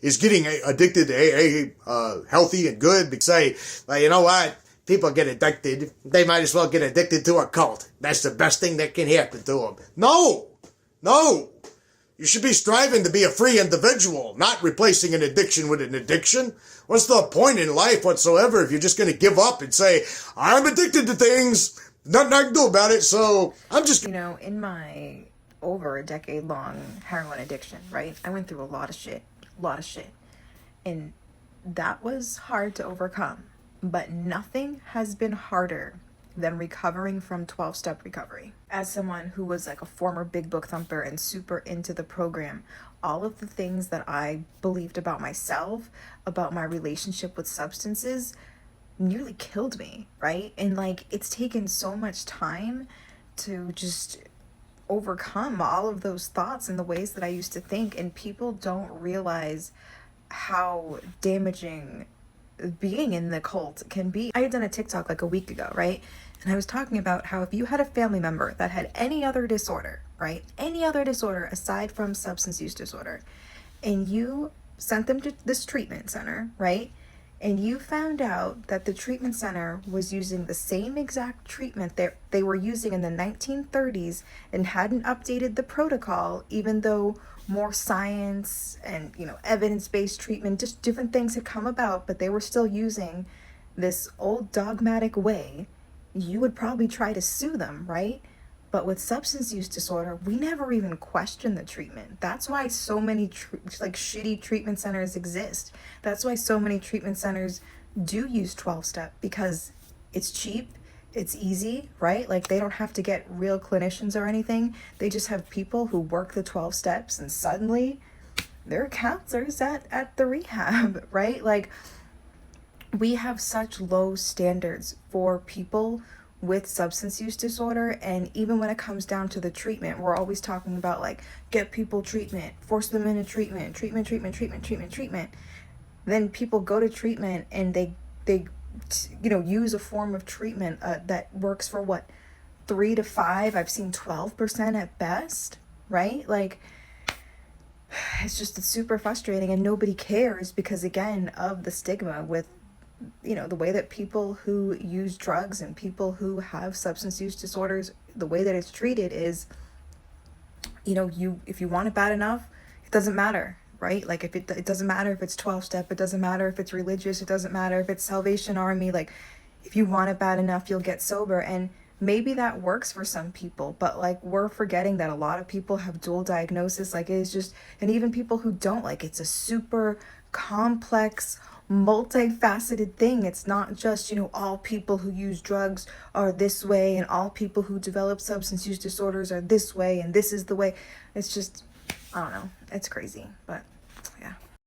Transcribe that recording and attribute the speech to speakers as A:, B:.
A: is getting addicted to AA healthy and good? Because say, well, you know what? People get addicted. They might as well get addicted to a cult. That's the best thing that can happen to them. No. You should be striving to be a free individual, not replacing an addiction with an addiction. What's the point in life whatsoever if you're just going to give up and say, I'm addicted to things, nothing I can do about it, so I'm just...
B: In my over a decade-long heroin addiction, right, I went through a lot of shit. And that was hard to overcome. But nothing has been harder than recovering from 12-step recovery. As someone who was like a former big book thumper and super into the program, all of the things that I believed about myself, about my relationship with substances, nearly killed me, right? And like, it's taken so much time to just overcome all of those thoughts and the ways that I used to think, and people don't realize how damaging being in the cult can be. I had done a TikTok like a week ago, right? And I was talking about how if you had a family member that had any other disorder, right? Any other disorder aside from substance use disorder, and you sent them to this treatment center, right? And you found out that the treatment center was using the same exact treatment that they were using in the 1930s and hadn't updated the protocol, even though more science and, evidence-based treatment, just different things had come about, but they were still using this old dogmatic way, you would probably try to sue them, right? But with substance use disorder, we never even question the treatment. That's why so many shitty treatment centers exist. That's why so many treatment centers do use 12-step, because it's cheap, it's easy, right? Like, they don't have to get real clinicians or anything. They just have people who work the 12 steps, and suddenly they're counselors at the rehab, right? Like, we have such low standards for people with substance use disorder, and even when it comes down to the treatment, we're always talking about like, get people treatment, force them into treatment. Then people go to treatment and they use a form of treatment that works for 3 to 5, I've seen 12% at best, right? Like, it's super frustrating, and nobody cares because, again, of the stigma with the way that people who use drugs and people who have substance use disorders, the way that it's treated is, if you want it bad enough, it doesn't matter, right? Like, if it doesn't matter if it's 12-step, it doesn't matter if it's religious, it doesn't matter if it's Salvation Army, like, if you want it bad enough, you'll get sober. And maybe that works for some people, but like, we're forgetting that a lot of people have dual diagnosis. Like, it's just, and even people who don't, like, it's a super complex, multifaceted thing. It's not just, all people who use drugs are this way and all people who develop substance use disorders are this way and this is the way. It's just, I don't know, it's crazy, but